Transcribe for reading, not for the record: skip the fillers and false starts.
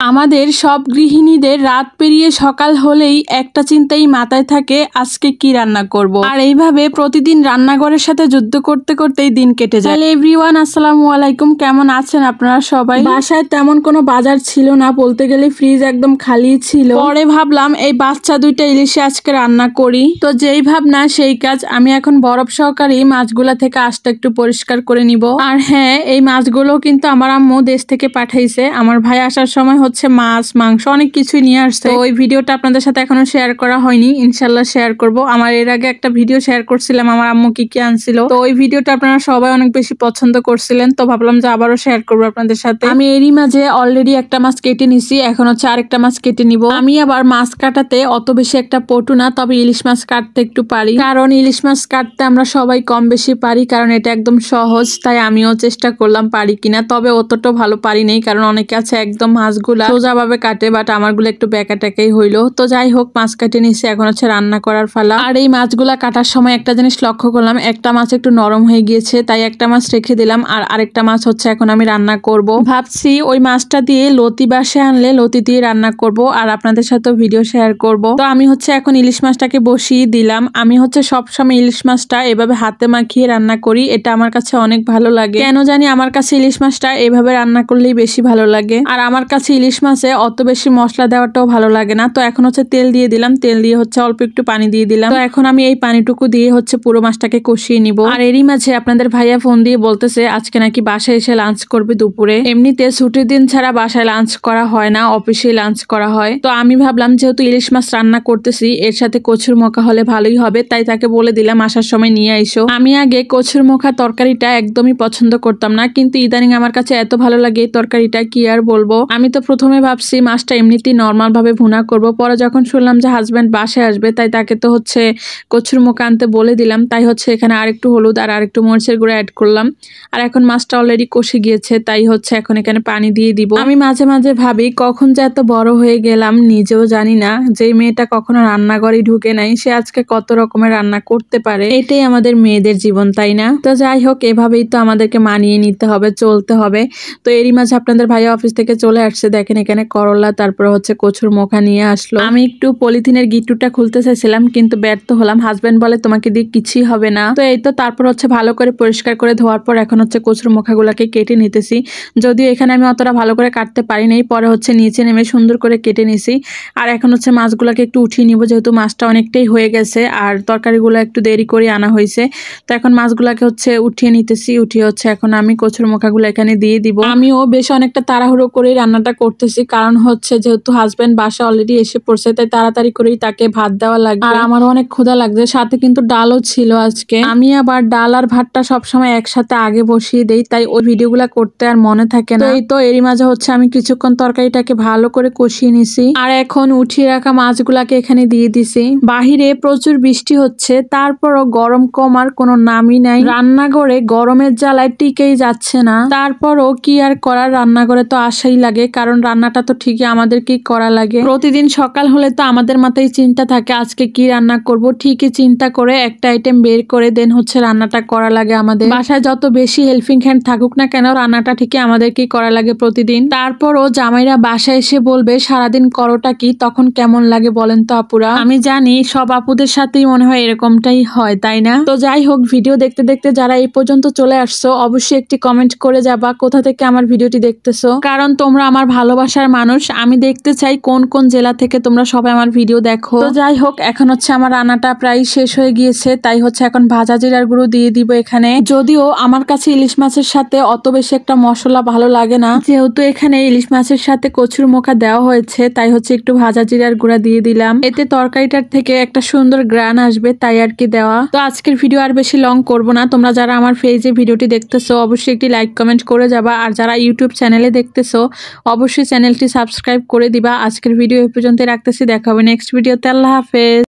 আমাদের সব গৃহিণীদের রাত পেরিয়ে সকাল হলেই একটা চিন্তাই মাথায় থাকে, আজকে কি রান্না করব। আর এইভাবে প্রতিদিন রান্নাঘরের সাথে যুদ্ধ করতে করতেই দিন কেটে যায়। হ্যালো এভরিওয়ান, আসসালামু আলাইকুম। কেমন আছেন আপনারা সবাই? বাসায় তেমন কোনো বাজার ছিল না, বলতে গেলে ফ্রিজ একদম খালি ছিল। পরে ভাবলাম এই বাচ্চা দুইটা ইলিশে আজকে রান্না করি। তো যেই ভাবনা সেই কাজ। আমি এখন বরফ সহকারে মাছগুলা থেকে আঁশটা একটু পরিষ্কার করে নিব। আর হ্যাঁ, এই মাছগুলো কিন্তু আমার আম্মু দেশ থেকে পাঠাইছে। আমার ভাই আসার সময় হচ্ছে মাছ মাংস অনেক কিছুই নিয়ে আসছে। ওই ভিডিওটা আপনাদের সাথে এখনো শেয়ার করা হয়নি, ইনশাল্লাহ শেয়ার করব। আমার এর আগে একটা ভিডিও শেয়ার করছিলাম আমার আম্মু কি কি আনছিল, তো ওই ভিডিওটা আপনারা সবাই অনেক বেশি পছন্দ করছিলেন, তো ভাবলাম যে আবারও শেয়ার করবো আপনাদের সাথে। আমি এরই মাঝে অলরেডি একটা মাছ কেটে নিছি, এখন হচ্ছে আরেকটা মাছ কেটে নিব। আমি আবার মাছ কাটাতে অত বেশি একটা পটু না, তবে ইলিশ মাছ কাটতে একটু পারি, কারণ ইলিশ মাছ কাটতে আমরা সবাই কম বেশি পারি, কারণ এটা একদম সহজ। তাই আমিও চেষ্টা করলাম পারি কিনা, তবে অতটাও ভালো পারি নাই, কারণ অনেকে আছে একদম মাছগুলা সোজাভাবে কাটে, বাট আমারগুলো একটু ব্যাকাটাকেই হইলো। তো যাই হোক, মাছ কাটে নিছি, এখন হচ্ছে রান্না করার ফালা। আর এই মাছগুলা কাটার সময় একটা জিনিস লক্ষ্য করলাম, একটা মাছ একটু নরম হয়ে গিয়েছে, তাই একটা মাছ রেখে দিলাম। আর আরেকটা মাছ হচ্ছে এখন আমি রান্না করব। ভাবছি ওই মাছটা দিয়ে লতি বাসে আনলে লতি দিয়ে রান্না করব, আর আপনাদের সাথে ভিডিও শেয়ার করব। তো আমি হচ্ছে এখন ইলিশ মাছটাকে বসিয়ে দিলাম। আমি হচ্ছে সবসময় ইলিশ মাছটা এভাবে হাতে মাখিয়ে রান্না করি, এটা আমার কাছে অনেক ভালো লাগে। কেন জানি আমার কাছে ইলিশ মাছটা এভাবে রান্না করলেই বেশি ভালো লাগে। আর আমার কাছে ইলিশ মাছে অত বেশি মশলা দেওয়াটাও ভালো লাগে না। তো এখন হচ্ছে তেল দিয়ে দিলাম, তেল দিয়ে হচ্ছে অল্প একটু পানি দিয়ে দিলাম। তো এখন আমি এই পানিটুকু দিয়ে হচ্ছে পুরো মাছটাকে কষিয়ে নিব। আর এরই মাঝে আপনাদের ভাইয়া ফোন দিয়ে বলতেছে আজকে নাকি বাসায় এসে লাঞ্চ করবে দুপুরে। এমনিতে ছুটির দিন ছাড়া বাসায় লাঞ্চ করা হয় না, অফিসে লাঞ্চ করা হয়। তো আমি ভাবলাম যেহেতু ইলিশ মাছ রান্না করতেছি, এর সাথে কচুর মোখা হলে ভালোই হবে, তাই তাকে বলে দিলাম আসার সময় নিয়ে আইসো। আমি আগে কচুর মোখা তরকারিটা একদমই পছন্দ করতাম না, কিন্তু ইদানিং আমার কাছে এত ভালো লাগে এই তরকারিটা, কি আর বলবো। আমি তো প্রথমে ভাবছি মাছটা এমনিতেই নর্মাল ভাবে ভুনা করব, পরে যখন শুনলাম যে হাজব্যান্ড বাসায় আসবে, তাই তাকে তো হচ্ছে কচুর মোখা আনতে বলে দিলাম। তাই হচ্ছে এখানে আরেকটু হলুদ আর আরেকটু মরিচের গুঁড়ো অ্যাড করলাম। আর এখন মাছটা অলরেডি কষে গিয়েছে, তাই হচ্ছে এখন এখানে পানি দিয়ে দিব। আমি মাঝে মাঝে ভাবি কখন যে এত বড় হয়ে গেলাম নিজেও জানি না, যে মেয়েটা কখনো রান্নাঘরে ঢুকে নাই সে আজকে কত রকমের রান্না করতে পারে। এটাই আমাদের মেয়েদের জীবন, তাই না? তো যাই হোক, এভাবেই তো আমাদেরকে মানিয়ে নিতে হবে, চলতে হবে। তো এরই মাঝে আপনাদের ভাইয়া অফিস থেকে চলে আসছে, দেখেন এখানে করলা তারপরে হচ্ছে কচুর মোখা নিয়ে আসলো। আমি একটু পলিথিনের গিট্টুটা খুলতে চাইছিলাম, কিন্তু ব্যর্থ হলাম। হাজবেন্ড বলে তোমাকে দিয়ে কিছুই হবে না। তো এই তো তারপর হচ্ছে ভালো করে পরিষ্কার করে ধোয়ার পর এখন হচ্ছে কচুর মোখাগুলাকে কেটে নিতেছি। যদিও এখানে আমি অতটা ভালো করে কাটতে পারি নাই, পরে হচ্ছে নিচে নেমে সুন্দর করে কেটে নিছি। আর এখন হচ্ছে মাছগুলাকে একটু উঠিয়ে নিব, যেহেতু মাছটা অনেকটাই হয়ে গেছে আর তরকারিগুলো একটু দেরি করে আনা হয়েছে। তো এখন মাছগুলাকে হচ্ছে উঠিয়ে নিতেছি, উঠিয়ে হচ্ছে এখন আমি কচুর মোখাগুলো এখানে দিয়ে দিব। আমিও বেশ অনেকটা তাড়াহুড়ো করে রান্নাটা করতেছি, কারণ হচ্ছে যেহেতু হাজবেন্ড বাসা অলরেডি এসে পড়ছে, তাই তাড়াতাড়ি করেই তাকে ভাত দেওয়া লাগবে। আর আমারও অনেক ক্ষুধা লাগছে, সাথে কিন্তু ডালও ছিল আজকে। আমি আবার ডাল আর ভাতটা সবসময় একসাথে আগে বসিয়ে দেই, তাই ওই ভিডিওগুলা করতে আর মনে থাকে না। এই তো এরই মাঝে হচ্ছে আমি কিছুক্ষণ তরকারিটাকে ভালো করে কষিয়ে নিছি, আর এখন উঠিয়ে রাখা মাছগুলাকে এখানে দিয়ে দিছি। বাহিরে প্রচুর বৃষ্টি হচ্ছে, তারপরও গরম কমার কোনো নামই নাই। রান্নাঘরে গরমের জ্বালায় টিকেই যাচ্ছে না, তারপরও কি আর করার, রান্নাঘরে তো আসাই লাগে, কারণ রান্নাটা তো ঠিকই আমাদেরকেই করা লাগে। প্রতিদিন সকাল হলে তো আমাদের মাথায় চিন্তা থাকে আজকে কি রান্না করব, ঠিকই চিন্তা করে একটা আইটেম বের করে দেন হচ্ছে রান্নাটা করা লাগে আমাদের। বাসায় যত বেশি হেল্পিং হ্যান্ড থাকুক না কেন, রান্নাটা ঠিকই আমাদেরকেই করা লাগে প্রতিদিন। তারপরও জামাইরা বাসায় এসে বলবে সারাদিন করোটা কি, তখন কেমন লাগে বলেন তো আপুরা? আমি জানি সব আপুদের সাথেই মনে হয় এরকমটাই হয়, তাই না? তো যাই হোক, ভিডিও দেখতে দেখতে যারা এই পর্যন্ত চলে আসছো অবশ্যই একটি কমেন্ট করে যাবা কোথা থেকে আমার ভিডিওটি দেখতেছো, কারণ তোমরা আমার ভালোবাসার মানুষ। আমি দেখতে চাই কোন কোন জেলা থেকে তোমরা সবাই আমার ভিডিও দেখো। তো যাই হোক, এখন হচ্ছে আমার রান্নাটা প্রায় শেষ হয়ে গিয়েছে, তাই হচ্ছে এখন ভাজা জিরার গুঁড়ো দিয়ে দিব এখানে। যদিও আমার কাছে ইলিশ মাছের সাথে অত বেশি একটা মশলা ভালো লাগে না, যেহেতু এখানে ইলিশ মাছের সাথে কচুর মোখা দেওয়া হয়েছে, তাই হচ্ছে একটু ভাজা জিরার গুঁড়া দিয়ে দিলাম। এতে তরকারিটার থেকে একটা সুন্দর গ্রান আসবে, তাই আর কি দেওয়া। তো আজকের ভিডিও আর বেশি লং করব না। তোমরা যারা আমার পেজে ভিডিওটি দেখতেছো অবশ্যই একটি লাইক কমেন্ট করে যাবা, আর যারা ইউটিউব চ্যানেলে দেখতেছো অবশ্যই চ্যানেলটি সাবস্ক্রাইব করে দিবা। আজকের ভিডিও এই পর্যন্ত রাখতেছি, দেখা হবে নেক্সট ভিডিওতে। আল্লাহ হাফেজ।